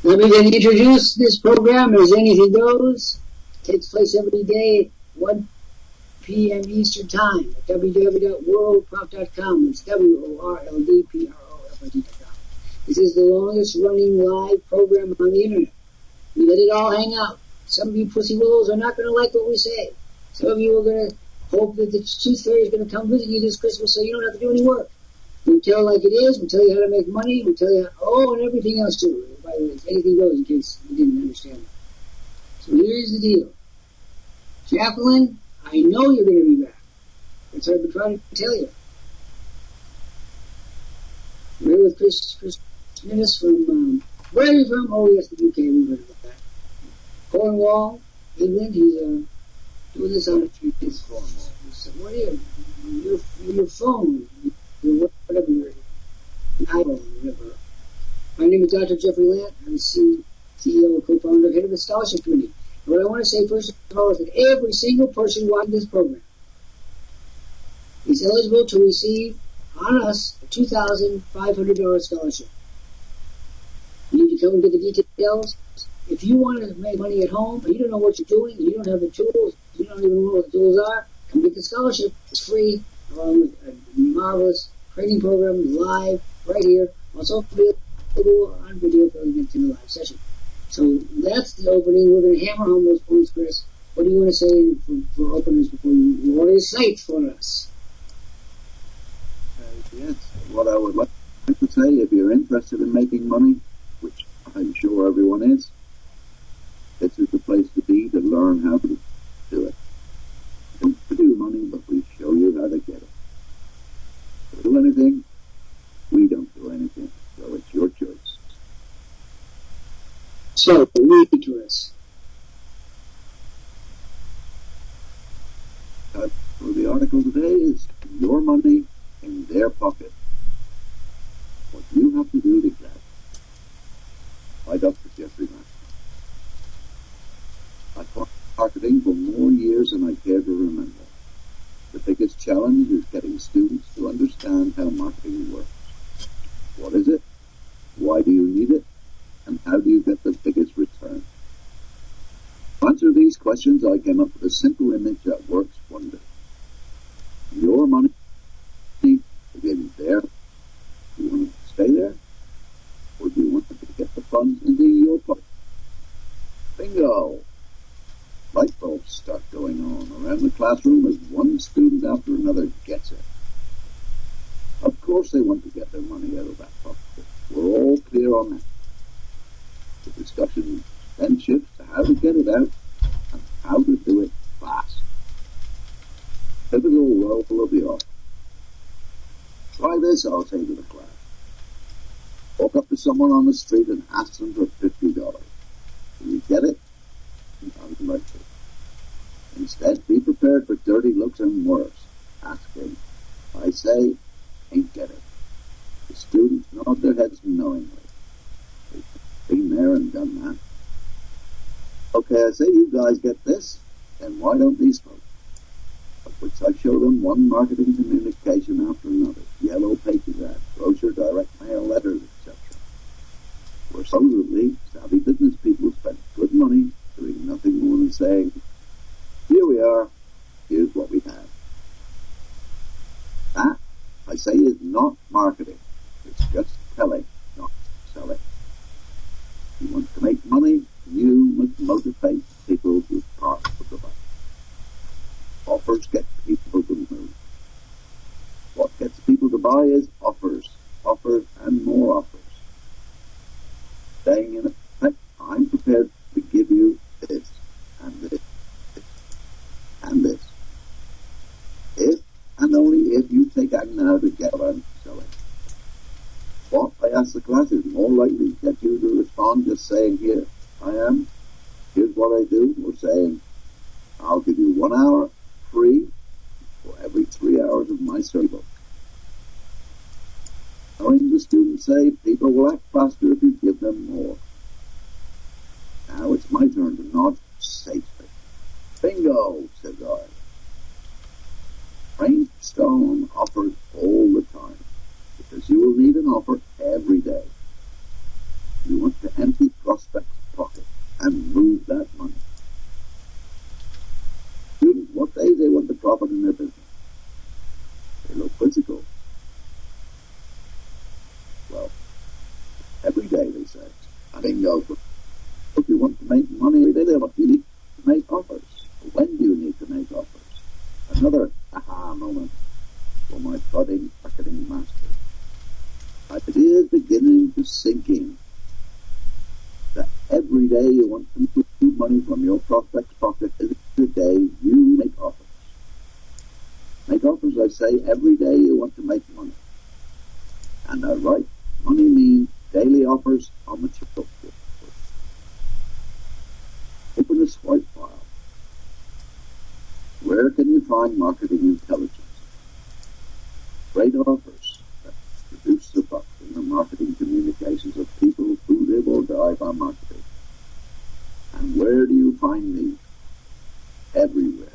Let me then introduce this program as Anything Goes. It takes place every day at 1 p.m. Eastern Time at www.worldprofit.com. It's WORLDPROFIT.com. This is the longest running live program on the internet. We let it all hang out. Some of you pussy willows are not going to like what we say. Some of you are going to hope that the tooth fairy is going to come visit you this Christmas so you don't have to do any work. We tell it like it is. We tell you how to make money. We tell you, and everything else too. By the way, anything goes in case you didn't understand that. So here's the deal. Jacqueline, I know you're going to be back. That's what I've been trying to tell you. We're with Chris Minnis from, where are you from? Oh, yes, the UK. We've heard about that. Cornwall, England. He's doing this on his Cornwall. What are you? Your phone. Whatever your iPhone, whatever. My name is Dr. Jeffrey Lant. I'm the CEO, co-founder, head of the scholarship committee. And what I want to say first of all is that every single person watching this program is eligible to receive on us a $2,500 scholarship. You need to come and get the details. If you want to make money at home and you don't know what you're doing, and you don't have the tools, you don't even know what the tools are, come get the scholarship. It's free, along with a marvelous training program live right here. Also available on video for the next live session. So that's the opening. We're going to hammer home those points, Chris. What do you want to say for openers before you order a site for us? Yes, what I would like to say, if you're interested in making money, which I'm sure everyone is, this is the place to be to learn how to do it. Don't do money, but we show you how to get it. Don't do anything, we don't do anything, so it's your choice. So, read to us. So the article today is Your Money in Their Pocket. What you have to do to get it. By Dr. Jeffrey Lant. I've taught marketing for more years than I care to remember. The biggest challenge is getting students to understand how marketing works. What is it? Why do you need it? And how do you get the biggest return? To answer these questions, I came up with a simple image that works wonders. Your money begins there. Do you want it to stay there? Or do you want to get the funds into your pocket? Bingo! Light bulbs start going on around the classroom as one student after another gets it. Of course they want to get their money out of that pocket. We're all clear on that. The discussion then shifts to how to get it out and how to do it fast. Pivotal role of the office. Try this, I'll say to the class. Walk up to someone on the street and ask them for $50. Will you get it? Unlikely. Instead, be prepared for dirty looks and worse. Asking, I say, ain't get it. The students nod their heads knowingly. They've been there and done that. Okay, I say you guys get this, then why don't these folks? Of which I show them one marketing communication after another. Yellow pages ads, brochure, direct mail, letters, etc. Where supposedly savvy business people spend good money doing nothing more than saying, here we are, here's what we have. That, I say, is not marketing. It's just telling, not selling. If you want to make money, you must motivate people with part of the money. Offers get people to move. What gets people to buy is offers, offers and more offers. Saying in effect, I'm prepared to give you this and this and this. If and only if you take action now to get what I'm selling. What, I ask the class, is more likely to get you to respond just saying, here I am, here's what I do, or saying, I'll give you 1 hour free for every 3 hours of my study book. Knowing the students say people will act faster if you give them more. Now it's my turn to nod safely. Bingo, says I. Brainstorm offers all the time, because you will need an offer every day. You want to empty Bingo. If you want to make money every day, you need to make offers. When do you need to make offers? Another aha moment for my budding marketing master. It is beginning to sink in that every day you want to move money from your prospect's pocket is the day you make offers. Make offers, I say, every day you want to make money. And I write, money means daily offers on the checkbook. Open a swipe file. Where can you find marketing intelligence? Great offers that produce the buck in the marketing communications of people who live or die by marketing. And where do you find me? Everywhere.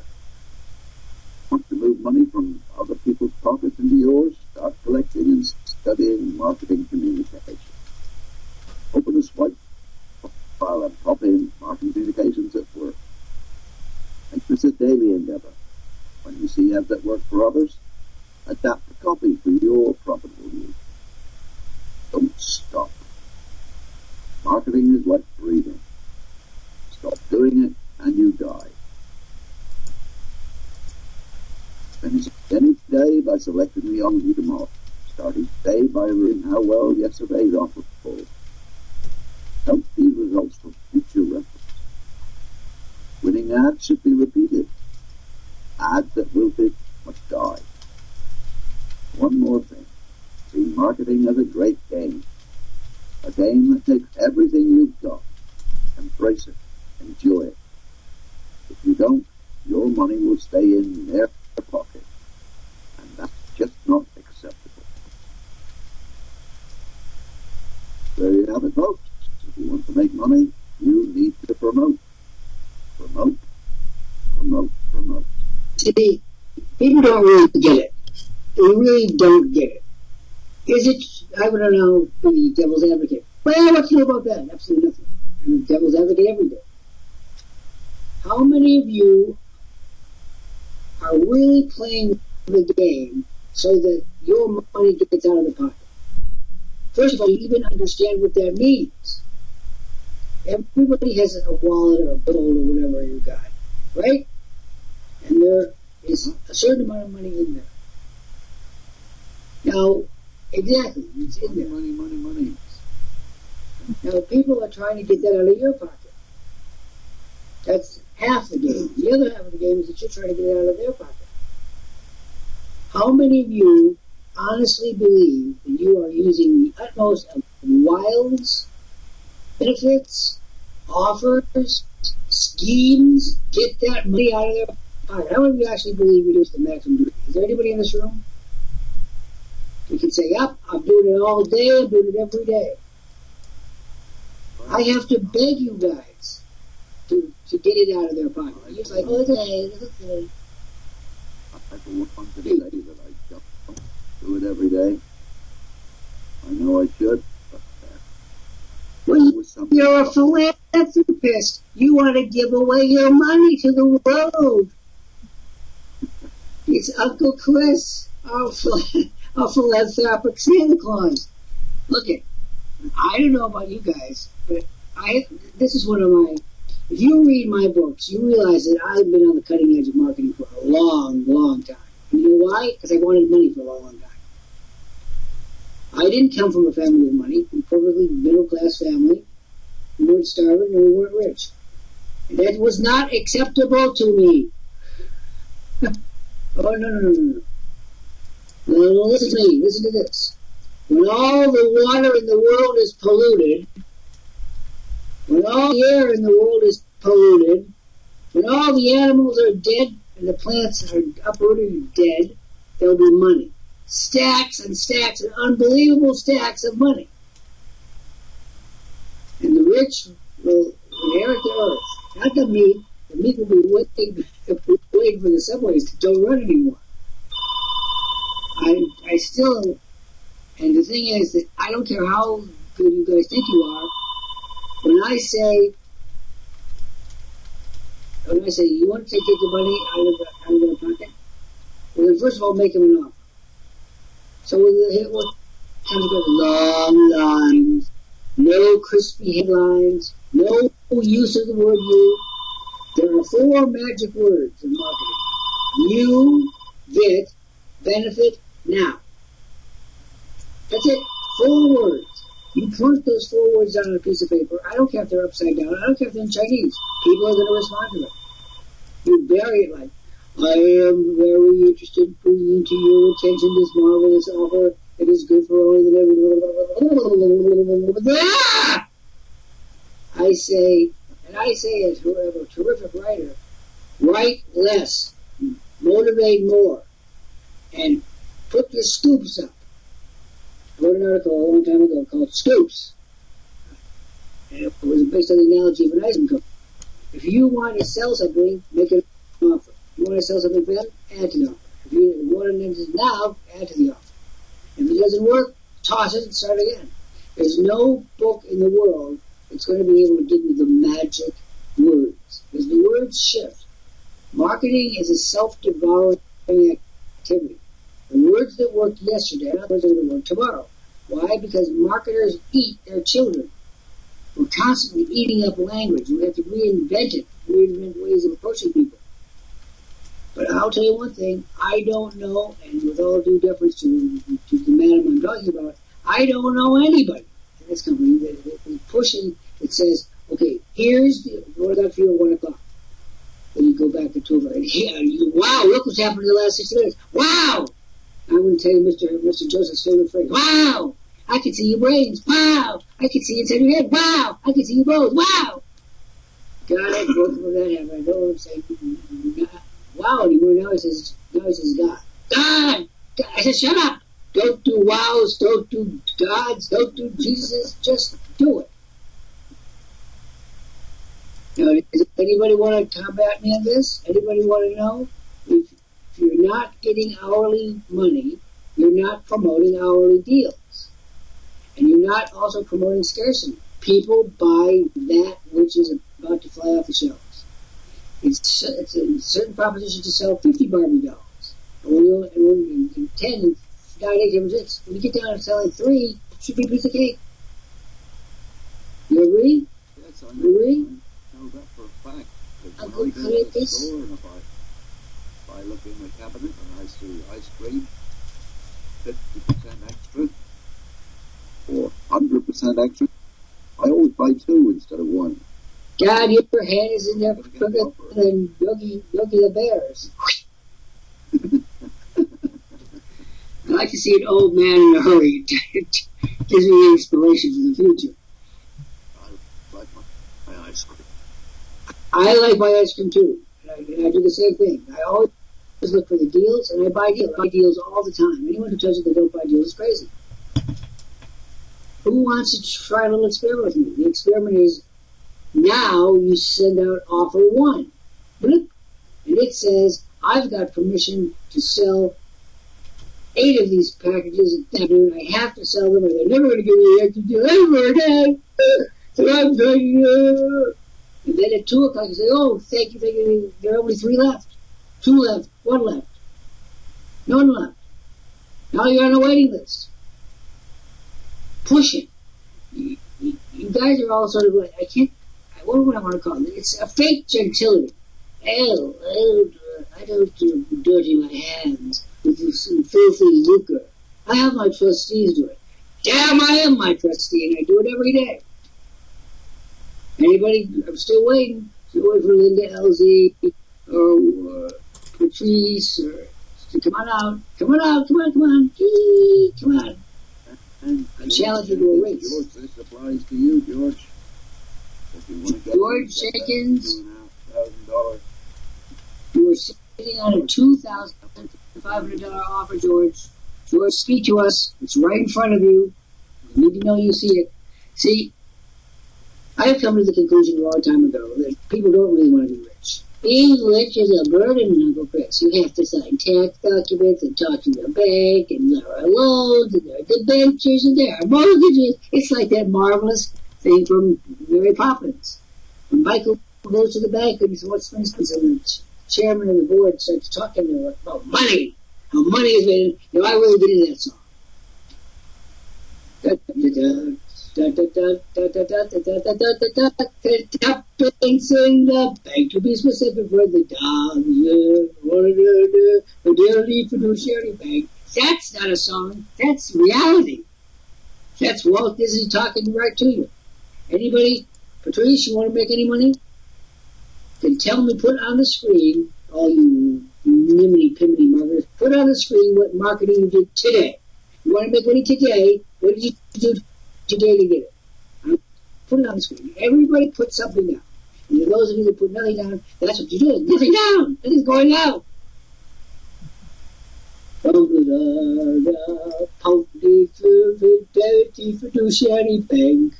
Want to move money from other people's pockets into yours? Start collecting and studying marketing communication. Open a swipe file and pop in marketing communications at work. Make this a daily endeavor. When you see ads that work for others, adapt the copy for your profitable use. Don't stop. Marketing is like breathing. Stop doing it and you die. Finish any day by selecting the on tomorrow. Start each day by reading how well yesterday's offer performed. Note these results for future reference. Winning ads should be repeated. Ads that wilted must die. One more thing. See marketing as a great game. A game that takes everything you've got. Embrace it. Enjoy it. If you don't, your money will stay in their pocket. And that's just not acceptable. There you have it, folks. If you want to make money, you need to promote. Promote. Promote. Promote. See, people don't really get it. They really don't get it. Is it, I don't know, the devil's advocate. Well, what's new about that? Absolutely nothing. I'm the devil's advocate every day. How many of you are really playing the game so that your money gets out of the pocket? First of all, you even understand what that means. Everybody has a wallet or a bill or whatever you got, right? And there is a certain amount of money in there. Now, exactly, it's in there. Money. Now, people are trying to get that out of your pocket. That's half the game. The other half of the game is that you're trying to get it out of their pocket. How many of you honestly believe that you are using the utmost of wilds, benefits, offers, schemes, get that money out of their pocket? How many of you actually believe you're doing the maximum degree? Is there anybody in this room? You can say, yep, I'm doing it all day, I'm doing it every day. I have to beg you guys to get it out of their pocket. You're just like, oh, it's okay. I can work on today that I don't do it every day. I know I should, but well, you're a philanthropist. You want to give away your money to the world. It's Uncle Chris, our philanthropic Santa Claus. Look it. I don't know about you guys, but this is one of my, if you read my books, you realize that I've been on the cutting edge of marketing for a long, long time. And you know why? Because I wanted money for a long, long time. I didn't come from a family with money. We were a perfectly middle-class family. We weren't starving and we weren't rich. And that was not acceptable to me. Oh, no. No, listen to me. Listen to this. When all the water in the world is polluted, when all the air in the world is polluted, when all the animals are dead and the plants are uprooted and dead, there'll be money. Stacks and stacks and unbelievable stacks of money. And the rich will inherit the earth. Not the meek. The meek will be waiting for the subways to don't run anymore. I still, and the thing is that I don't care how good you guys think you are, when I say you want to take the money out of their pocket, well then first of all make them an offer. So what comes to go long lines, no crispy headlines, no use of the word you. There are 4 magic words in marketing. You, get, benefit, now. That's it. 4 words. You plunk those 4 words down on a piece of paper. I don't care if they're upside down. I don't care if they're in Chinese. People are going to respond to them. You bury it like, I am very interested in bringing to your attention this marvelous offer. It is good for only the... I say as a terrific writer, write less, motivate more, and put your scoops up. I wrote an article a long time ago called Scoops. And it was based on the analogy of an ice cream cone. If you want to sell something, make an offer. If you want to sell something fast, add to the offer. If you want to do now, add to the offer. If it doesn't work, toss it and start again. There's no book in the world that's going to be able to give you the magic words. Because the words shift. Marketing is a self-devouring activity. The words that worked yesterday are not those that will work tomorrow. Why? Because marketers eat their children. We're constantly eating up language. We have to reinvent it, reinvent ways of approaching people. But I'll tell you one thing, I don't know, and with all due deference to the madam I'm talking about, I don't know anybody in this company that is pushing, that says, okay, here's the, what about for you at 1 o'clock? Then you go back to 2 o'clock, and wow, look what's happened in the last 6 minutes. Wow! I wouldn't tell you Mr. Joseph's favorite phrase. Wow! I can see your brains. Wow! I can see inside your head. Wow! I can see your bones. Wow! Got it. Both of that happened. I know what I'm saying. Wow anymore. Now he says God. God! I said, shut up! Don't do wows. Don't do gods. Don't do Jesus. Just do it. Now, does anybody want to combat me on this? Anybody want to know? If you're not getting hourly money, you're not promoting hourly deals. And you're not also promoting scarcity. People buy that which is about to fly off the shelves. It's a certain proposition to sell 50 Barbie dolls. And when in 10, 9, 8, 6, when you get down to selling 3, it should be a piece of cake. You agree? Yes, I you agree? know that for a fact. Uncle When I go to the store and if I look in the cabinet and I see ice cream, 50% extra, or 100% extra, I always buy 2 instead of 1. God, your hand is in there quicker than Yogi the Bear's. I like to see an old man in a hurry. It gives me inspiration for the future. I like my ice cream. I like my ice cream too. And I do the same thing. I always look for the deals, and I buy deals. I buy deals all the time. Anyone who tells you they don't buy deals is crazy. Who wants to try a little experiment with me? The experiment is, now you send out offer 1. Bloop. And it says, I've got permission to sell 8 of these packages at that noon. I have to sell them or they're never going to give me the extra deal ever again. So I'm telling you. And then at 2 o'clock you say, oh, thank you. There are only 3 left. 2 left. 1 left. None left. Now you're on a waiting list. Push it. You guys are all sort of like, what do I want to call it? It's a fake gentility. I don't dirty my hands with some filthy lucre. I have my trustees do it. Damn, I am my trustee, and I do it every day. Anybody? I'm still waiting. Still waiting for Linda LZ or Patrice or come on out. Come on. Eee, come on. I challenge you to a race. George, this applies to you, George. If you want to get George Jenkins, $2,500. you were sitting on a $2,500 offer, George. George, speak to us. It's right in front of you. You need to know you see it. See, I have come to the conclusion a long time ago that people don't really want to be rich. Being rich is a burden, Uncle Chris. You have to sign tax documents and talk to your bank, and there are loans, and there are debentures, and there are mortgages. It's like that marvelous thing from Mary Poppins. When Michael goes to the bank and he says, what's for instance, and the chairman of the board starts talking to her about money, how money has been, I really get into that song. Tuppence in the bank, to be specific, for the dearly fiduciary bank. That's not a song. That's reality. That's Walt Disney talking right to you. Anybody, Patrice, you want to make any money? Then tell me, put on the screen, all you niminy-piminy marketers, put on the screen what marketing you did today. You want to make money today, what did you do today to get it? Put it on the screen. Everybody put something down. And those of you that put nothing down, that's what you do. Nothing down. Nothing's going out. Fiduciary bank.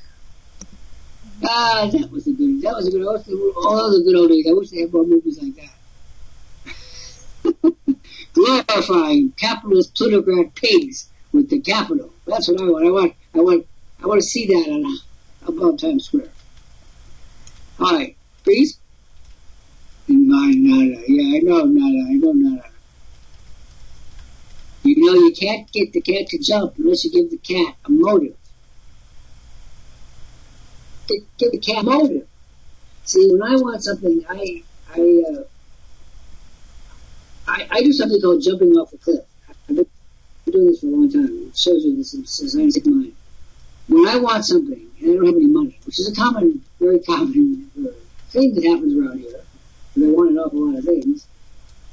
That was a good. All the good old days. I wish they had more movies like that. Glorifying capitalist plutocrat pigs with the capital. That's what I want. I want to see that on above Times Square. All right, please. Nada. Yeah, I know nada. You know you can't get the cat to jump unless you give the cat a motive. Give the cat a motive. See, when I want something, I do something called jumping off a cliff. I've been doing this for a long time. It shows you this scientific mind. When I want something and I don't have any money, which is a very common thing that happens around here, because I want an awful lot of things,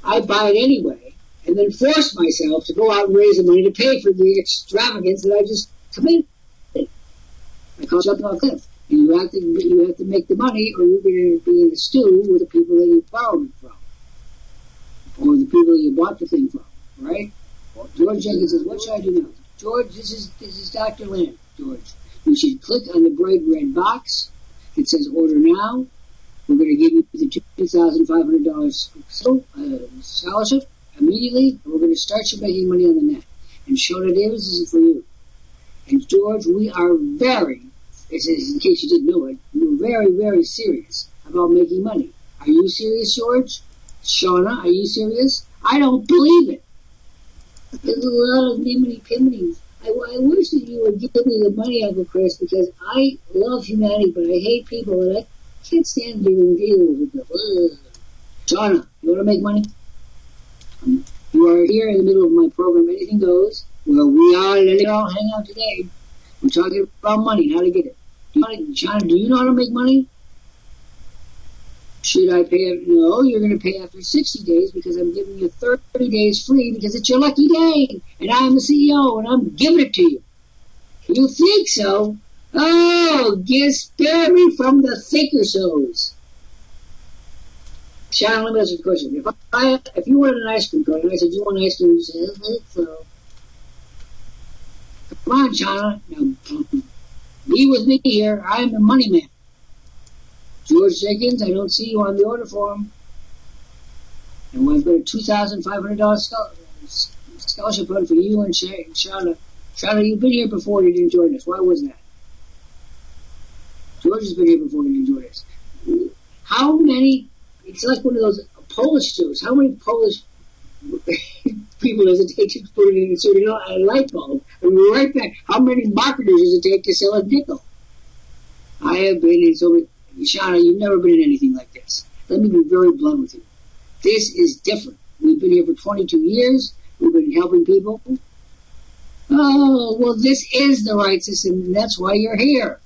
I buy it anyway, and then force myself to go out and raise the money to pay for the extravagance that I just committed. I call it jumping off a cliff. And you have to make the money, or you're going to be in a stew with the people that you borrowed it from, or the people that you bought the thing from, right? George Jenkins says, "What should I do now?" George, this is Dr. Lant. George, you should click on the bright red box. It says "Order Now." We're going to give you the $2,500 scholarship immediately, and we're going to start you making money on the net. And Shona Davis, this is for you. And George, we are very, in case you didn't know it, we're very, very serious about making money. Are you serious, George? Shona, are you serious? I don't believe it. There's a lot of niminy-piminies. I wish that you would give me the money, Uncle Chris, because I love humanity, but I hate people, and I can't stand doing deals with them. Shona, you want to make money? You are here in the middle of my program. Anything goes. Well, we are. Let it all hang out today. We're talking about money, how to get it. Shona, do you know how to make money? Should I pay it? No, you're going to pay after 60 days because I'm giving you 30 days free because it's your lucky day. And I'm the CEO and I'm giving it to you. You think so? Oh, spare me from the thinker-sos. Shauna, let me ask you a question. If you wanted an ice cream cone and I said, you want ice cream? You say, I think so. Come on, Shauna. Now, be with me here. I'm the money man. George Jenkins, I don't see you on the order form. And we've got a $2,500 scholarship fund for you and Shauna. Shauna, you've been here before. You didn't join us. Why was that? George has been here before. You didn't join us. How many? It's like one of those Polish shows. How many Polish people does it take to put it in a light bulb? And we're right back. How many marketers does it take to sell a nickel? I have been in so many. Shauna, you've never been in anything like this. Let me be very blunt with you. This is different. We've been here for 22 years. We've been helping people. Oh, well, this is the right system, and that's why you're here.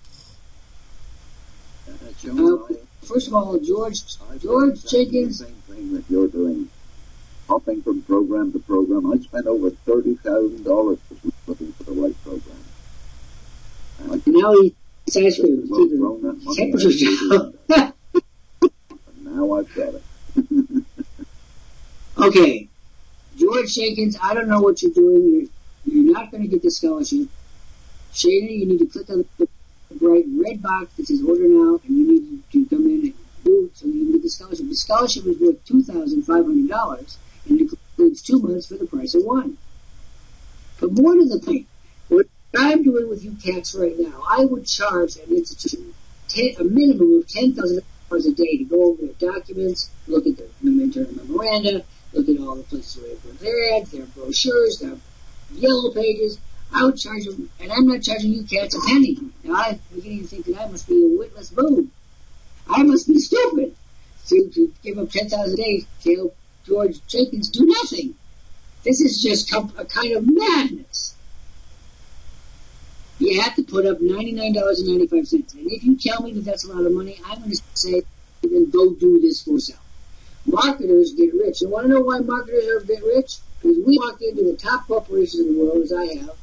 First of all, George Jenkins. The same thing that you're doing. Hopping from program to program. I spent over $30,000 looking for the right program. Now he decides to temperature down. Now I've got it. Okay. George Jenkins, I don't know what you're doing. You're not going to get the scholarship. Shana, you need to click on the bright red box that says order now, and you need to come in and do it so you can get the scholarship. The scholarship is worth $2,500, and it includes 2 months for the price of one. But more to the point, what I'm doing with you cats right now, I would charge an institution a minimum of $10,000 a day to go over their documents, look at their internal memoranda, look at all the places where they put their ads, their brochures, their yellow pages. I would charge them, and I'm not charging you cats a penny. Now I'm beginning to think that I must be a witless boob. I must be stupid to give up 10,000 a day to help George Jenkins do nothing. This is just a kind of madness. You have to put up $99.95. And if you tell me that that's a lot of money, I'm going to say, then go do this for yourself. Marketers get rich. You want to know why marketers are get rich? Because we walk into the top corporations in the world, as I have,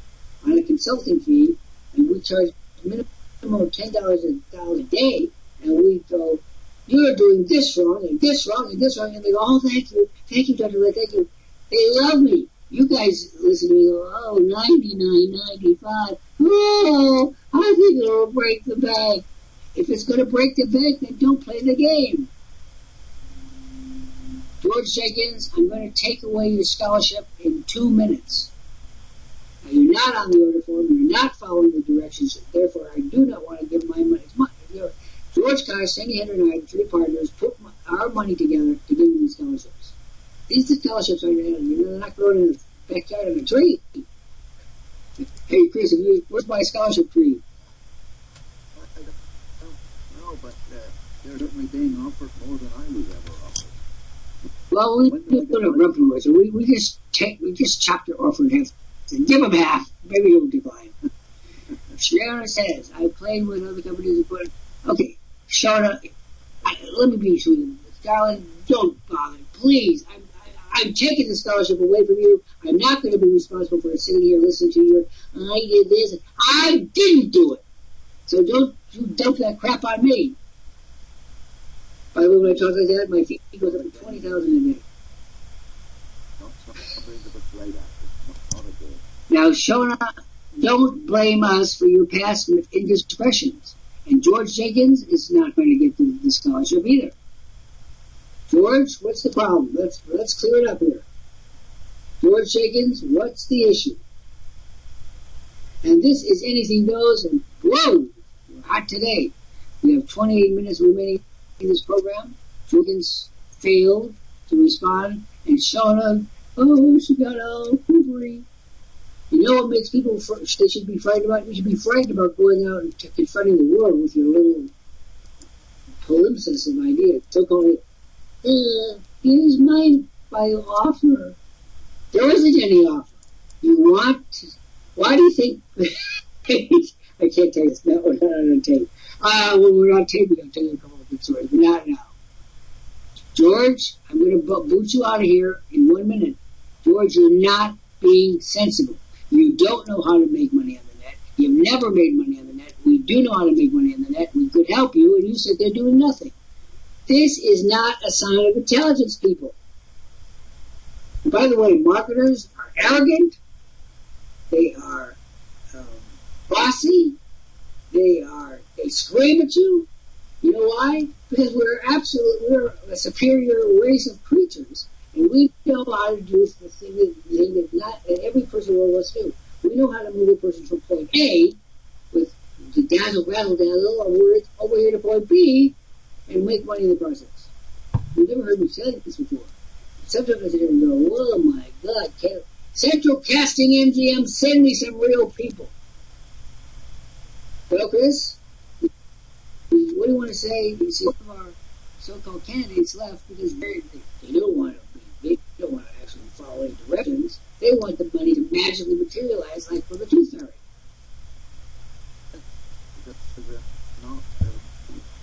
on a consulting fee, and we charge minimum of $10 a day, and we go, you're doing this wrong, and this wrong, and this wrong, and they go, oh, thank you, Dr. Ray, thank you. They love me. You guys listen to me go, oh, $99.95. Oh, I think it'll break the bank. If it's going to break the bank, then don't play the game. George Jenkins, I'm going to take away your scholarship in 2 minutes. Now, you're not on the order form. You're not following the directions. Therefore, I do not want to give my money. George Carr, Sandy Henry, and I, the three partners, put our money together to give you these scholarships. These scholarships are they're not growing in the backyard of a tree. Hey, Chris, where's my scholarship tree? I don't know, but they're certainly being offered more than I was ever offered. Well, we put a roughly way, so we just chopped their offer in half. Give them half. Maybe he'll decline. Sharon says, I played with other companies and put, okay, Shauna, let me be sweet. Darling, don't bother. Please. I'm taking the scholarship away from you. I'm not going to be responsible for sitting here listening to your, I did this. I didn't do it. So don't you dump that crap on me. By the way, when I talk like that, my fee goes up to $20,000 a day. Now, Shona, don't blame us for your past indiscretions. And George Jenkins is not going to get the scholarship either. George, what's the problem? Let's clear it up here. George Jenkins, what's the issue? And this is anything goes, and whoa, we're hot today. We have 28 minutes remaining in this program. Jenkins failed to respond, and Shona, oh, she got all hoovery. You know what makes people they should be frightened about? You should be frightened about going out and confronting the world with your little palimpsest of ideas. So-called, here's my offer. There isn't any offer. You want to, why do you think, I can't tell you this, no, we're not on tape. When we're on tape, I'll tell you a couple of good stories, but not now. George, I'm going to boot you out of here in 1 minute. George, you're not being sensible. You don't know how to make money on the net. You've never made money on the net. We do know how to make money on the net. We could help you, and you sit there doing nothing. This is not a sign of intelligence, people. And by the way, marketers are arrogant. They are bossy. They scream at you. You know why? Because we're a superior race of creatures. And we know how to do the thing that every person in the world wants to do. We know how to move a person from point A with the dazzle, over here to point B and make money in the process. You've never heard me say this before. Sometimes I sit here and go, oh my God, Central Casting MGM, send me some real people. Well, Chris, what do you want to say? You see, some of our so-called candidates left because they don't want to. They don't want to actually follow any directions. They want the money to magically materialize like for the Tooth Fairy.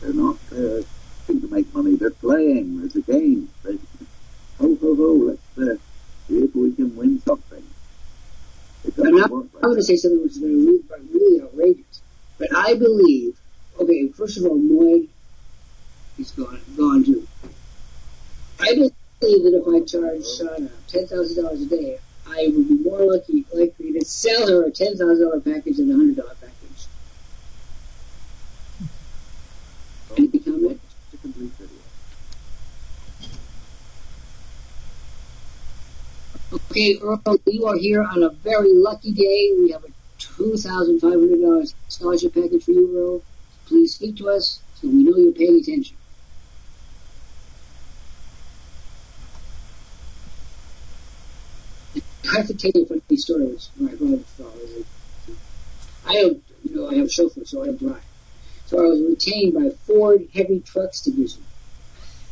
They're not trying to make money. They're playing. There's a game. Let's see if we can win something. I'm going to say something which is going to be really outrageous. But I believe, okay, first of all, Moy is gone too. I believe that if I charged Shauna $10,000 a day, I would be more likely to sell her a $10,000 package than a $100 package. Any comment? It's a complete video. Okay, Earl, you are here on a very lucky day. We have a $2,500 scholarship package for you, Earl. Please speak to us so we know you're paying attention. I have to tell you a funny story which my father thought was I don't, I have a chauffeur, so I don't drive. So I was retained by Ford Heavy Trucks Division.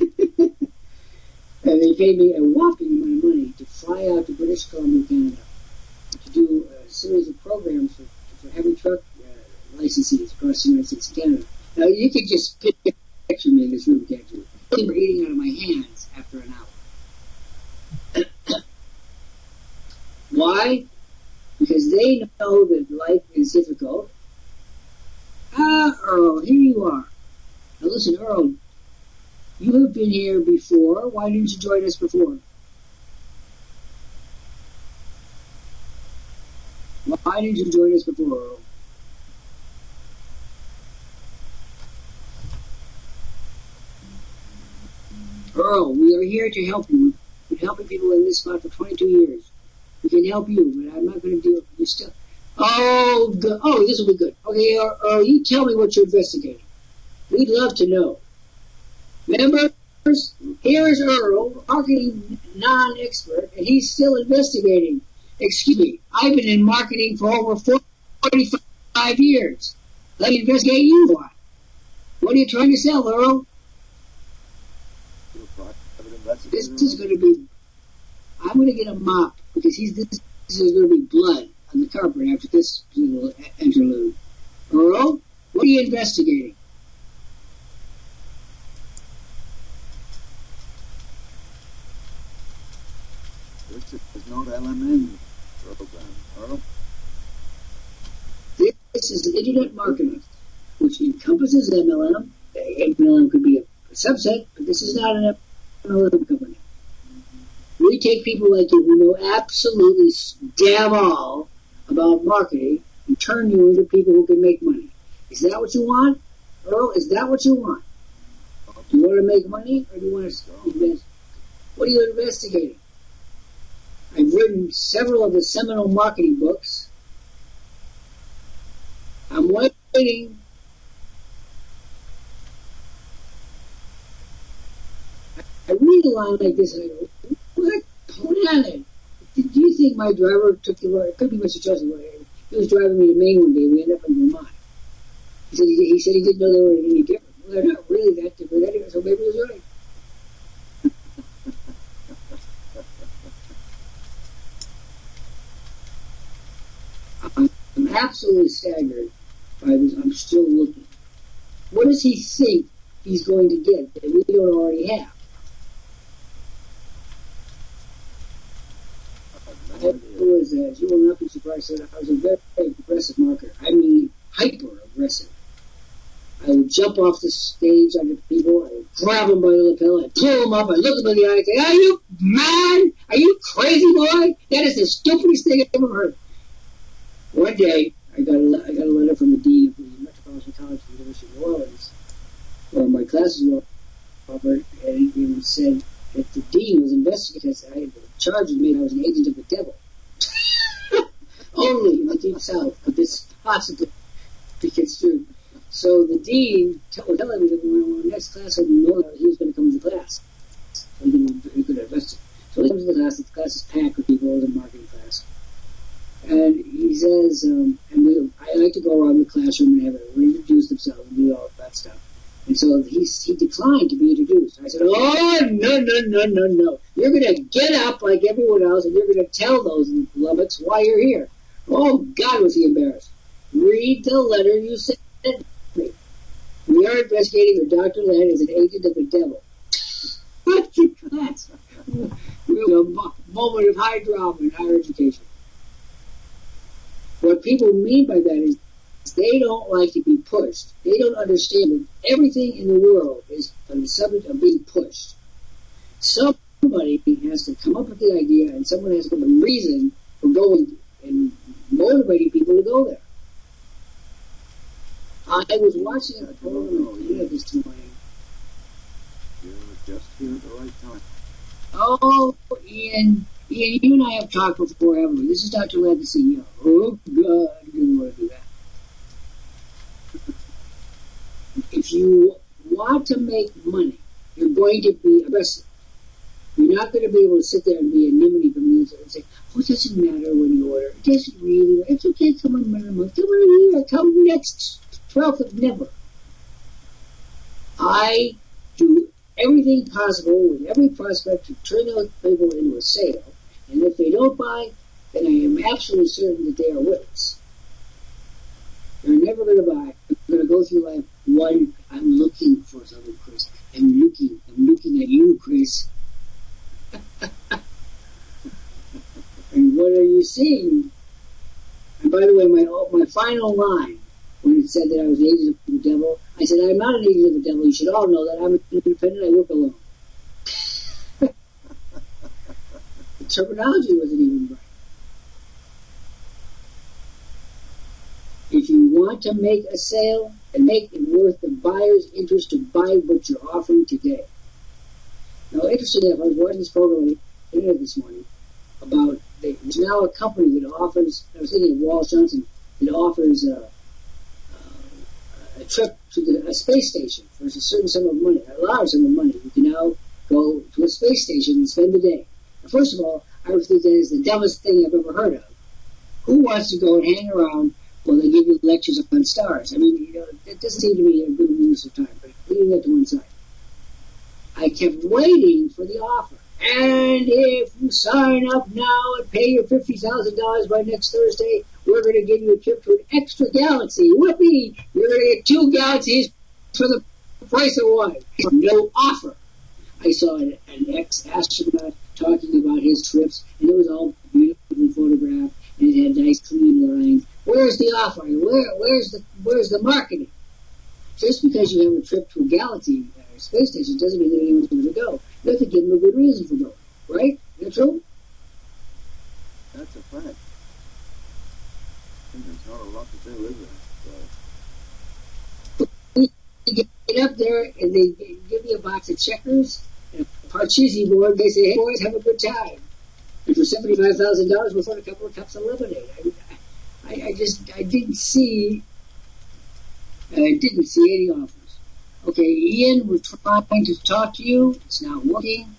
And they paid me a whopping amount of money to fly out to British Columbia, Canada, to do a series of programs for heavy truck licensees across the United States and Canada. Now, you could just picture me in this room, can't you? They were eating out of my hands after an hour. Why? Because they know that life is difficult. Earl, here you are. Now listen, Earl, you have been here before. Why didn't you join us before? Why didn't you join us before, Earl? Earl, we are here to help you. We've been helping people in this spot for 22 years. We can help you, but I'm not going to deal with you still. Oh, good. Oh, this will be good. Okay, Earl, you tell me what you're investigating. We'd love to know. Members, here is Earl, marketing non-expert, and he's still investigating. Excuse me, I've been in marketing for over 45 years. Let me investigate you. What are you trying to sell, Earl? This is going to be... I'm going to get a mop, because this is going to be blood on the carpet after this little interlude. Earl, what are you investigating? There's no LMN program, Earl. This is Internet marketing, which encompasses MLM. MLM could be a subset, but this is not an MLM company. We take people like you who know absolutely damn all about marketing and turn you into people who can make money. Is that what you want, Earl? Is that what you want? Do you want to make money, or do you want to invest? What are you investigating? I've written several of the seminal marketing books. I'm waiting. I read a line like this and I go, what planet? Do you think my driver took the road? It could be Mr. Chelsea. He was driving me to Maine one day. We ended up in Vermont. He said he didn't know they were any different. Well, they're not really that different anyway, so maybe he was right. I'm absolutely staggered by this. I'm still looking. What does he think he's going to get that we don't already have? You will not be surprised that I was a very, very aggressive marketer. I mean, hyper aggressive. I would jump off the stage onto people, I would grab them by the lapel, I'd pull them up, I'd look them in the eye and say, are you mad? Are you crazy, boy? That is the stupidest thing I've ever heard. One day, I got a letter from the dean of the Metropolitan College of the University of New Orleans, where my classes were offered, and he said that the dean was investigating. I had charges made I was an agent of the devil. Only in the deep south could this possibly be construed. So the dean was telling me that when the next class he was going to come to the class. So he could invest it. So he comes to the class is packed with people, it was a marketing class. And he says, I like to go around the classroom and have everyone introduce themselves and do all that stuff. And so he declined to be introduced. I said, oh, no. You're going to get up like everyone else and you're going to tell those lummocks why you're here. Oh, God, was he embarrassed. Read the letter you sent me. We are investigating that Dr. Lant is an agent of the devil. What's the class? A moment of high drama in higher education. What people mean by that is they don't like to be pushed. They don't understand that everything in the world is on the subject of being pushed. Somebody has to come up with the idea, and someone has to come up with a reason for going and motivating people to go there. I was watching a program on TV this morning. You were just here at the right time. Oh, Ian, you and I have talked before, haven't we? This is Dr. Lant, the CEO. Oh, God, I didn't want to do that. If you want to make money, you're going to be aggressive. You're not going to be able to sit there and be anonymity from the inside and say, It doesn't matter when you order. It doesn't really. It's okay. Come on, in a month. Come on a year. Come next 12th of never. I do everything possible with every prospect to turn those people into a sale. And if they don't buy, then I am absolutely certain that they are witless. They're never going to buy. I'm going to go through life. One, I'm looking for something, Chris. I'm looking at you, Chris. And what are you seeing? And by the way, my final line, when it said that I was an agent of the devil, I said, I'm not an agent of the devil. You should all know that. I'm independent. I work alone. The terminology wasn't even right. If you want to make a sale, and make it worth the buyer's interest to buy what you're offering today. Now, interestingly enough, I was watching this program on the internet this morning about there's now a company that offers, I was thinking of Wallace Johnson, that offers a trip to a space station for a certain sum of money, a large sum of money. You can now go to a space station and spend the day. Now, first of all, I would think that is the dumbest thing I've ever heard of. Who wants to go and hang around while they give you lectures on stars? I mean, it doesn't seem to me a good use of time, but leaving that to one side. I kept waiting for the offer. And if you sign up now and pay your $50,000 by next Thursday, we're going to give you a trip to an extra galaxy. Whoopee! You're going to get 2 galaxies for the price of one. No offer. I saw an ex-astronaut talking about his trips, and it was all beautifully photographed, and it had nice clean lines. Where's the offer? Where's the marketing? Just because you have a trip to a galaxy or a space station doesn't mean that anyone's going to go. You have to give them a good reason for going, right? Is that true? That's a fact. I think there's not a lot to do, is there? You get up there and they give you a box of checkers and a Parcheesi board. They say, hey, boys, have a good time. And for $75,000, we'll put a couple of cups of lemonade. I didn't see any offers. Okay, Ian, we're trying to talk to you. It's not working.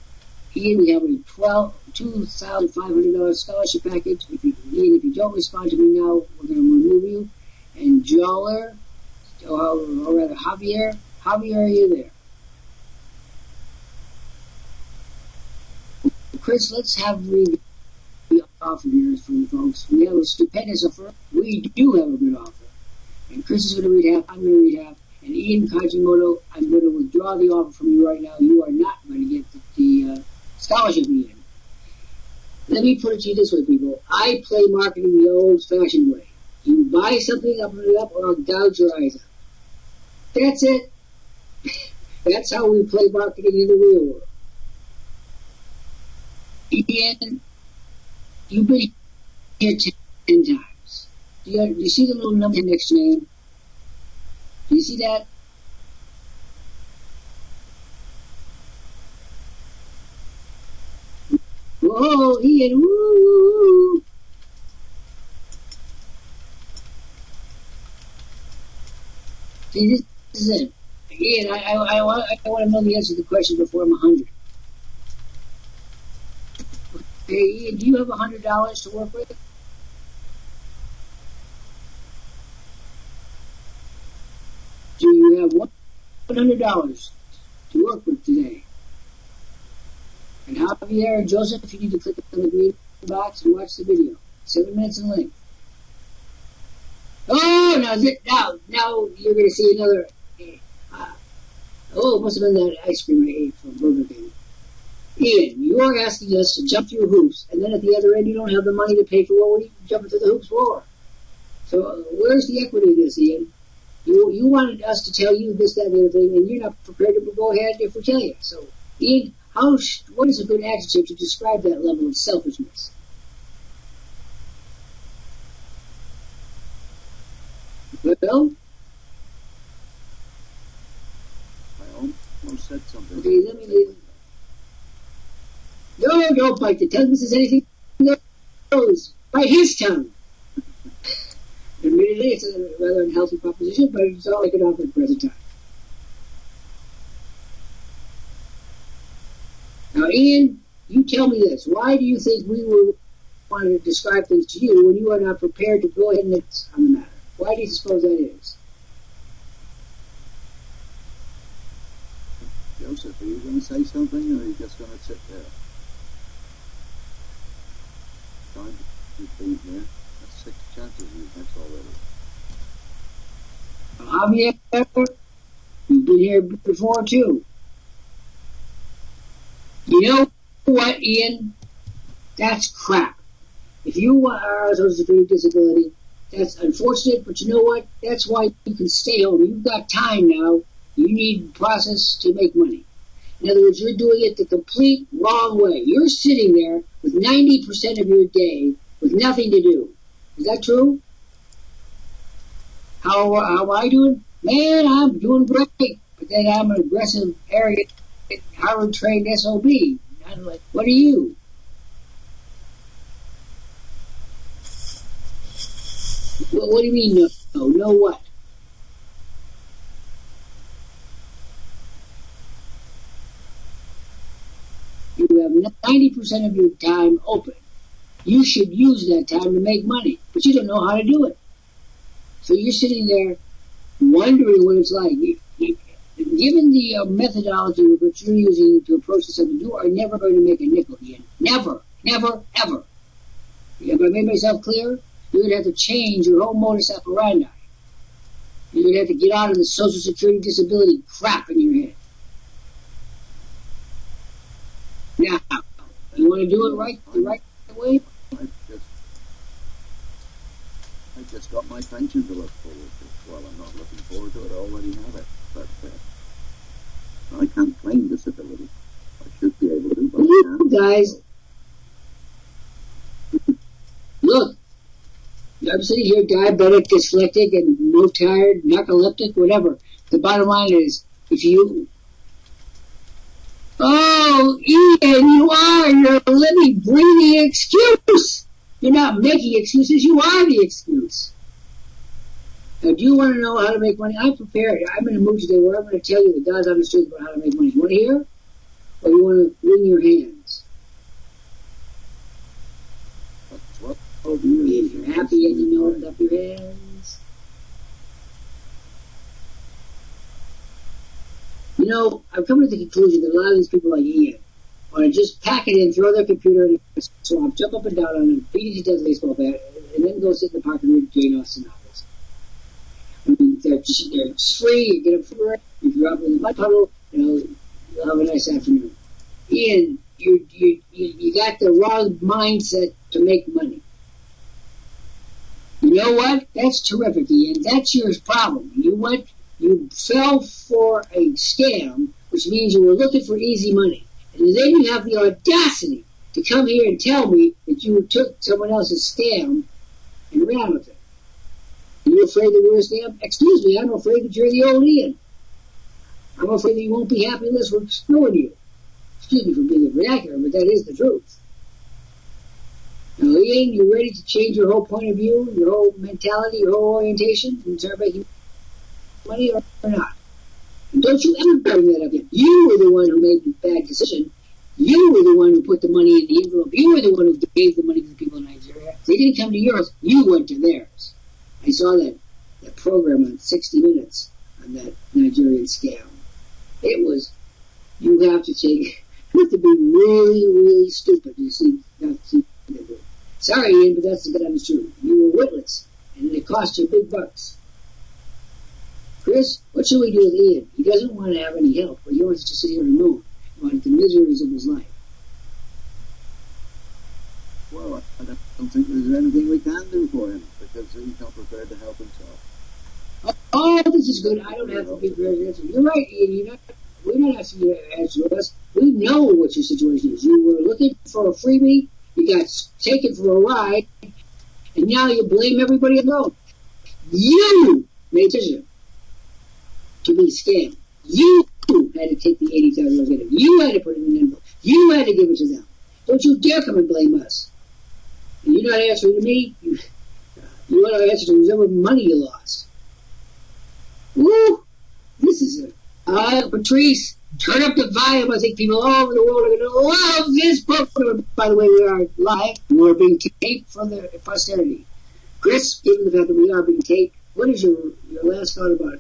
Ian, we have a $2,500 scholarship package. Ian, if you don't respond to me now, we're going to remove you. And Joller, or rather Javier, are you there? Chris, let's have the offer here from folks. We have a stupendous offer. We do have a good offer. And Chris is going to read half. I'm going to read half. And Ian Kajimoto, I'm going to withdraw the offer from you right now. You are not going to get the scholarship, Ian. Let me put it to you this way, people. I play marketing the old-fashioned way. You buy something, up it up, or I'll gouge your eyes out. That's it. That's how we play marketing in the real world. Ian, you've been here 10 times. Do you see the little number next to your name? Do you see that? Whoa, Ian, woo! See, this is it. Ian, I want to know the answer to the question before I'm 100. Hey, Ian, do you have $100 to work with? Do you have $100 to work with today? And Javier and Joseph, you need to click on the green box and watch the video. 7 minutes in length. Oh, now you're going to see another. It must have been that ice cream I ate from Burger King. Ian, you're asking us to jump through hoops, and then at the other end you don't have the money to pay for what we're jumping through the hoops for. So where's the equity in this, Ian? You wanted us to tell you this, that, and the other thing, and you're not prepared to go ahead if we tell you. So, Ian, what is a good adjective to describe that level of selfishness? Well, I almost said something. Okay, let me. No, don't bite the tongue. This is anything goes. Bite his tongue. Admittedly, it's a rather unhealthy proposition, but it's all I can offer at the present time. Now, Ian, you tell me this. Why do you think we were want to describe things to you when you are not prepared to go ahead and act on the matter. Why do you suppose that is? Joseph, are you going to say something, or are you just going to sit there? Time to be here. That's 6 chances you've missed already. Javier, you've been here before too. You know what, Ian? That's crap. If you are a Social Security disability, that's unfortunate, but you know what? That's why you can stay home. You've got time now. You need process to make money. In other words, you're doing it the complete wrong way. You're sitting there with 90% of your day with nothing to do. Is that true? How am I doing? Man, I'm doing great. But then I'm an aggressive, arrogant, Harvard-trained SOB. I'm like, what are you? What do you mean, no? No what? You have 90% of your time open. You should use that time to make money, but you don't know how to do it. So you're sitting there wondering what it's like. Given the methodology with which you're using to approach this something, you are never going to make a nickel again. Never, never, ever. Have I made myself clear? You're going to have to change your whole modus operandi. You're going to have to get out of the Social Security disability crap in your head. Now, you want to do it the right way? I've just got my pension to look forward to. Well, I'm not looking forward to it. I already have it. But I can't claim disability. I should be able to, but I can't. Guys, look. I'm sitting here diabetic, dyslexic, and no tired, narcoleptic, whatever. The bottom line is, if you... Oh, Ian, you're a living, breathing excuse. You're not making excuses, you are the excuse. Now, do you want to know how to make money? I'm prepared. I'm in a mood today where I'm going to tell you the God's honest truth about how to make money. You want to hear? Or you want to wring your hands? If you're happy and you know it, up your hands. You know, I've come to the conclusion that a lot of these people like Ian want to just pack it in, throw their computer in a swamp, jump up and down on it, beat it to death with a baseball bat, and then go sit in the park and read Jane Austen novels. I mean, they're free, you get up for it, if you're up in the mud puddle, you'll have a nice afternoon. Ian, you got the wrong mindset to make money. You know what? That's terrific, Ian. That's your problem. You fell for a scam, which means you were looking for easy money. And then you have the audacity to come here and tell me that you took someone else's scam and ran with it. Are you afraid that we're a scam? Excuse me, I'm afraid that you're the old Ian. I'm afraid that you won't be happy unless we're screwing you. Excuse me for being a vernacular, but that is the truth. Now, Ian, you ready to change your whole point of view, your whole mentality, your whole orientation, and start making money or not? And don't you ever bring that up again. You were the one who made the bad decision. You were the one who put the money in the envelope. You were the one who gave the money to the people in Nigeria. They didn't come to yours. You went to theirs. I saw that program on 60 Minutes on that Nigerian scam. It was, you have to be really, really stupid to see, not to see. Sorry, Ian, but that's the honest truth. You were witless, and it cost you big bucks. Chris, what should we do with Ian? He doesn't want to have any help, but he wants to sit here and moan about the miseries of his life. Well, I don't think there's anything we can do for him, because he's not prepared to help himself. Oh, this is good. I don't have to be prepared to answer. You're right, Ian. We're not asking you to answer us. We know what your situation is. You were looking for a freebie, you got taken for a ride, and now you blame everybody alone. You made a decision to be scammed. You had to take the $80,000. You had to put it in an envelope. You had to give it to them. Don't you dare come and blame us. And you're not answering to me. You want to answer to whatever money you lost. Woo! This is it. Patrice, turn up the volume. I think people all over the world are going to love this program. By the way, we are live. We're being taped for the posterity. Chris, given the fact that we are being taped, what is your last thought about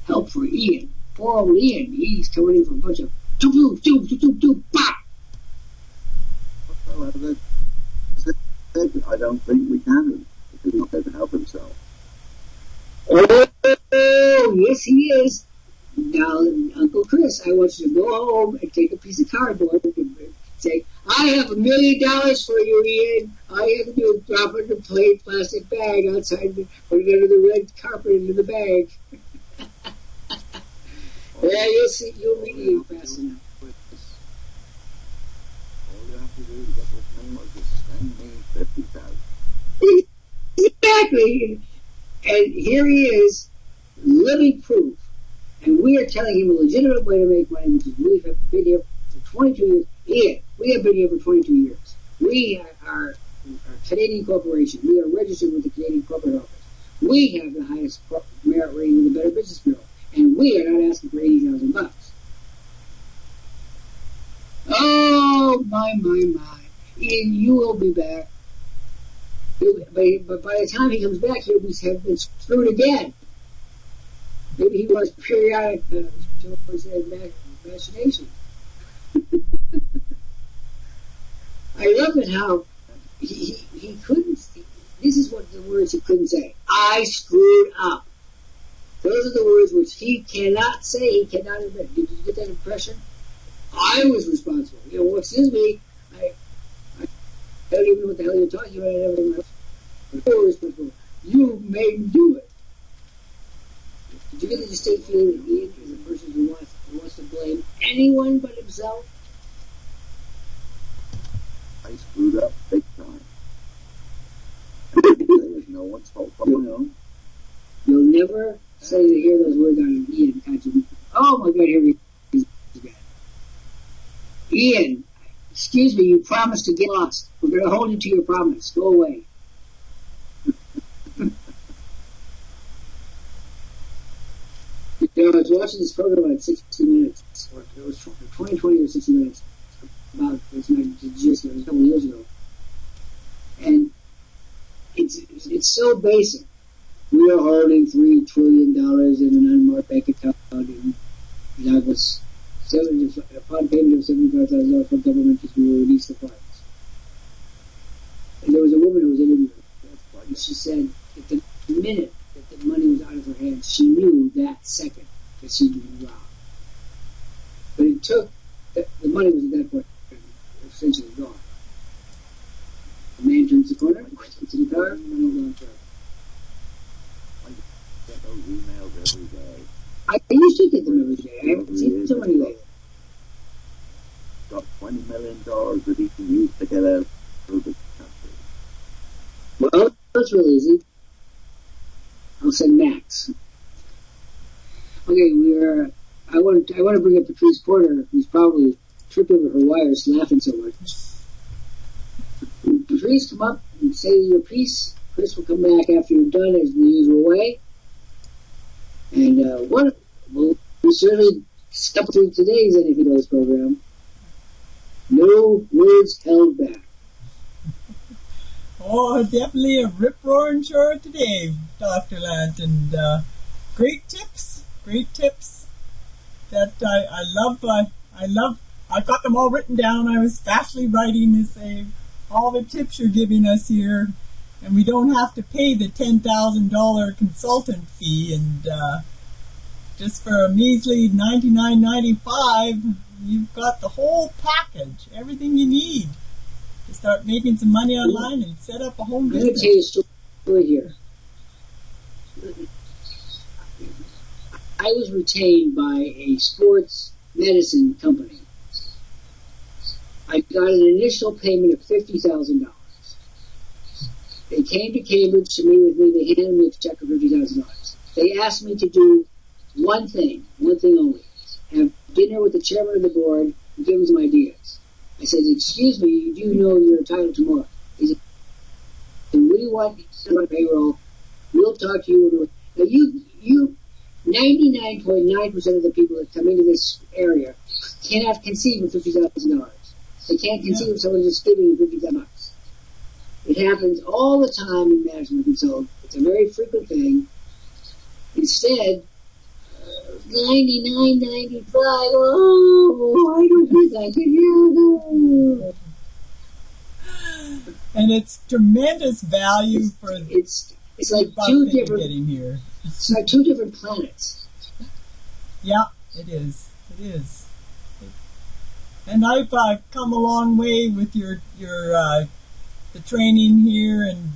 help for Ian? Poor old Ian. He's coming in for a bunch of bop. Well, I don't think we can, because he's not there to help himself. Oh, yes, he is. Now, Uncle Chris, I want you to go home and take a piece of cardboard and say, I have $1 million for you, Ian. All you have to do is drop it in a plain plastic bag outside, put it under the red carpet into the bag. Yeah, you'll meet Ian fast enough. All you have to do to get this memo is send me 50,000. Exactly. And here he is, living proof. And we are telling him a legitimate way to make money, which is we have been here for 22 years. Ian, we have been here for 22 years. We are a Canadian corporation. We are registered with the Canadian Corporate Office. We have the highest merit rating in the Better Business Bureau. And we are not asking for $80,000. Oh, my. Ian, you will be back. But by the time he comes back, he'll have been screwed again. Maybe he was periodic imagination. I love it how he couldn't. This is what the words he couldn't say. I screwed up. Those are the words which he cannot say. He cannot admit. Did you get that impression? I was responsible. Excuse me. I don't even know what the hell you're talking about. I never was responsible. You made me do it. Did you get the distinct feeling that Ian is a person who wants to blame anyone but himself? I screwed up big time. It was no one's fault. You'll never say to hear those words out of Ian, can't you? Oh my God, here he is again. Ian, excuse me, you promised to get lost. We're going to hold you to your promise. Go away. I was watching this program about 60 minutes, or it was 20 or 60 minutes, about this just a couple years ago. And it's so basic. We are holding $3 trillion in an unmarked bank account, and that was upon payment of $75,000 from government, we will release the funds. And there was a woman who was interviewed, and she said that the minute that the money was out of her hands, she knew that second that she'd been robbed. But it took, the money was at that point essentially gone. The man turns the corner, gets in the car, and went on track. I get those emails every day. I used to get them every day. I haven't seen so many lately. Got $20 million that he can use to get out of the country. Well, that's real easy. I'll send Max. Okay, I want to bring up Patrice Porter, who's probably tripped over her wires laughing so much. Patrice, come up and say your piece. Chris will come back after you're done, as the usual way. And we'll certainly step through today's Anything Goes program. No words held back. Oh, definitely a rip-roaring show today, Dr. Lant, and great tips that I love. I got them all written down. I was fastly writing this, all the tips you're giving us here, and we don't have to pay the $10,000 consultant fee, and just for a measly $99.95, you've got the whole package, everything you need to start making some money online and set up a home business. I'm going to tell you a story here. I was retained by a sports medicine company. I got an initial payment of $50,000. They came to Cambridge to meet with me. They handed me a check of $50,000. They asked me to do one thing only. Have dinner with the chairman of the board and give him some ideas. I said, excuse me, you do know you're entitled to more. He said, we want to run payroll. We'll talk to you. Now, 99.9% of the people that come into this area cannot conceive of $50,000. They can't conceive of someone just giving you $50,000. It happens all the time in management consulting. It's a very frequent thing. Instead, 99, 95, oh, I don't think I can handle. And it's tremendous value for it's like two different getting here. It's like two different planets. Yeah, it is. It is. And I've come a long way with your the training here and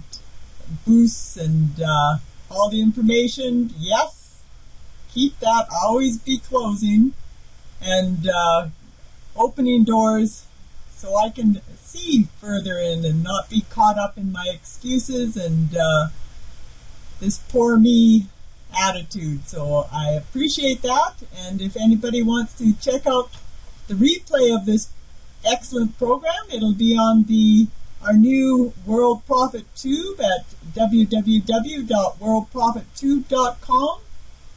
boosts and all the information. Yes, keep that. Always be closing and opening doors so I can see further in and not be caught up in my excuses and this poor me attitude. So I appreciate that. And if anybody wants to check out the replay of this excellent program, it'll be on our new Worldprofit tube at www.worldprofittube.com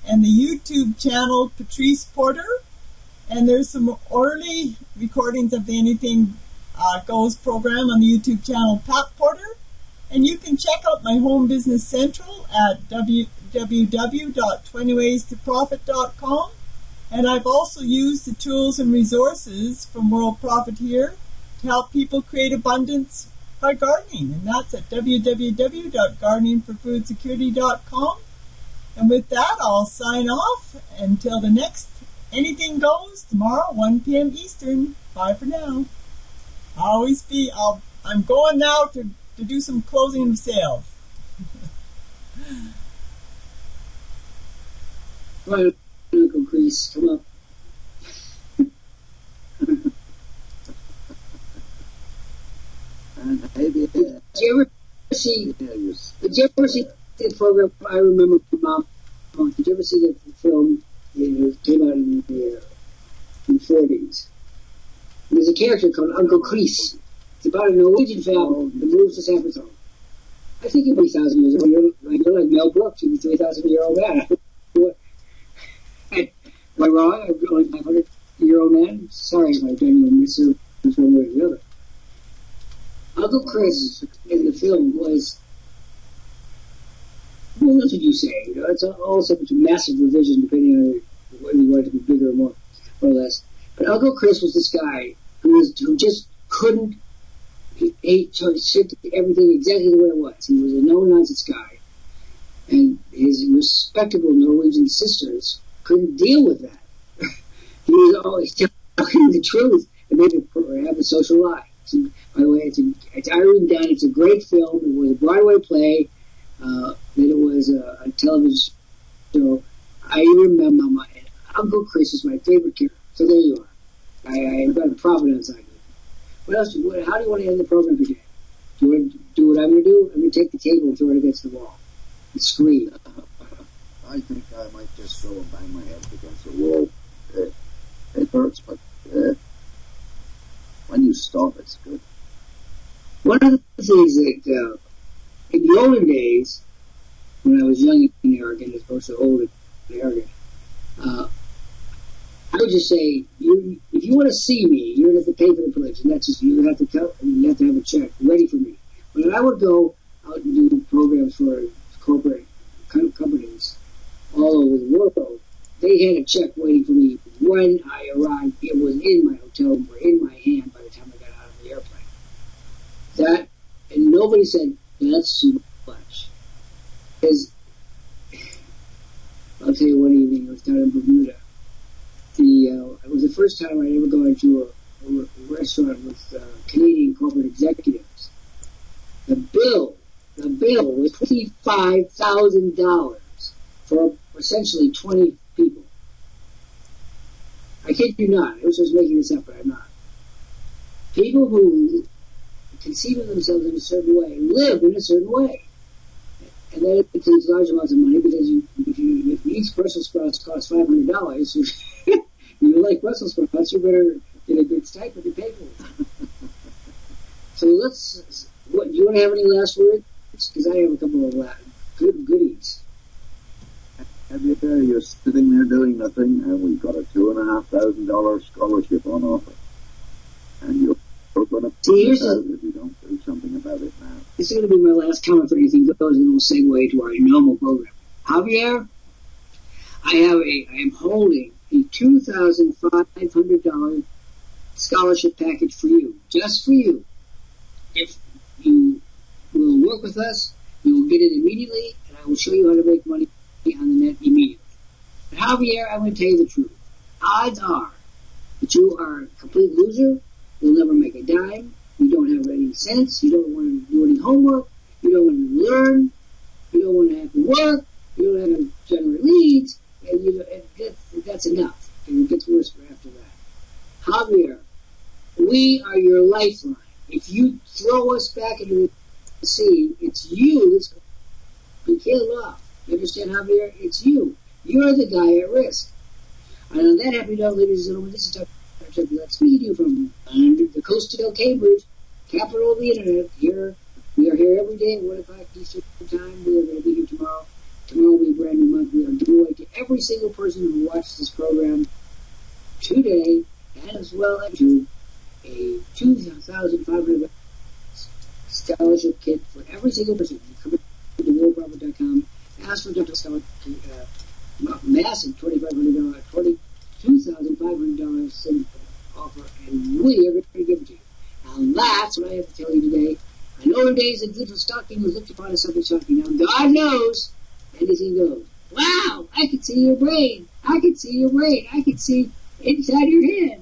and the YouTube channel Patrice Porter. And there's some early recordings of the Anything Goes program on the YouTube channel Pat Porter. And you can check out my Home Business Central at www.20waystoprofit.com. And I've also used the tools and resources from Worldprofit here to help people create abundance by gardening. And that's at www.gardeningforfoodsecurity.com. And with that, I'll sign off until the next Anything Goes tomorrow, 1 p.m. Eastern. Bye for now. I'm going now to do some closing of sales. Right, Uncle Chris, come up. Did you ever see the program? I remember from Mom. Did you ever see the film? It came out in the 40s. There's a character called Uncle Chris. It's about a Norwegian family that moves to San Francisco. I think you're 3,000 years old. You're like Mel Brooks. You're a 3,000-year-old man. Am I wrong? I'm like a 500-year-old man? Sorry if I've done you a misservice one way or the other. Uncle Chris in the film was, well, that's what you say. It's all subject to massive revision depending on whether you want it to be bigger or more or less. But Uncle Chris was this guy who just couldn't. He said everything exactly the way it was. He was a no-nonsense guy, and his respectable Norwegian sisters couldn't deal with that. He was always telling the truth and made it have a social life. So, by the way, it's Irene Dunn. It's a great film. It was a Broadway play. Then it was a television show. I remember Uncle Chris was my favorite character. So there you are. I've got a providence on you. What else? How do you want to end the program today? Do you want to do what I'm going to do? I'm going to take the table and throw it against the wall and scream. I think I might just go and bang my head against the wall. It hurts, but when you stop, it's good. One of the things that in the olden days, when I was young and arrogant, as opposed to old and arrogant, I would just say, if you want to see me, you're going to have to pay for the privilege, and that's just you have to have a check ready for me. When I would go out and do programs for corporate companies all over the world, they had a check waiting for me when I arrived. It was in my hotel room or in my hand by the time I got out of the airplane. And nobody said, that's too much. Because, I'll tell you one evening, I was down in Bermuda. It was the first time I'd ever gone into a restaurant with Canadian corporate executives. The bill was $25,000 for essentially 20 people. I kid you not. I wish I was making this up, but I'm not. People who conceive of themselves in a certain way live in a certain way. And that includes large amounts of money because if each Brussels sprouts costs $500, you like Brussels sprouts, you better get a good stipend to pay for it. So do you want to have any last words? Because I have a couple of goodies. You're sitting there doing nothing, and we've got a $2,500 scholarship on offer. And you're going to put it out if you don't do something about it now. This is going to be my last comment for anything goes, and we'll segue to our normal program. Javier, I am holding a $2,500 scholarship package for you, just for you. If you will work with us, you will get it immediately, and I will show you how to make money on the net immediately. But Javier, I'm going to tell you the truth. Odds are that you are a complete loser. You'll never make a dime. You don't have any sense. You don't want to do any homework. You don't want to learn. You don't want to have to work. You don't have to generate leads. And that's enough. And it gets worse after that. Javier, we are your lifeline. If you throw us back into the sea, it's you that's going to be killed off. You understand, Javier? It's you. You're the guy at risk. And on that happy note, ladies and gentlemen, this is Dr. Speaking to you from under the coast of Cambridge, capital of the internet. Here, we are here every day at 1 o'clock Eastern time. We are going to be here tomorrow. Tomorrow will be a brand new month. We are giving away to every single person who watches this program today, and as well as to a $2,500 scholarship kit for every single person. You come to Worldprofit.com, ask for Dr. Scholarship, massive $2,500 offer, and we are going to give it to you. Now that's what I have to tell you today. I know in days of digital stocking was looked upon as something shocking. Now God knows anything goes. Wow, I can see your brain. I can see your brain. I can see inside your head.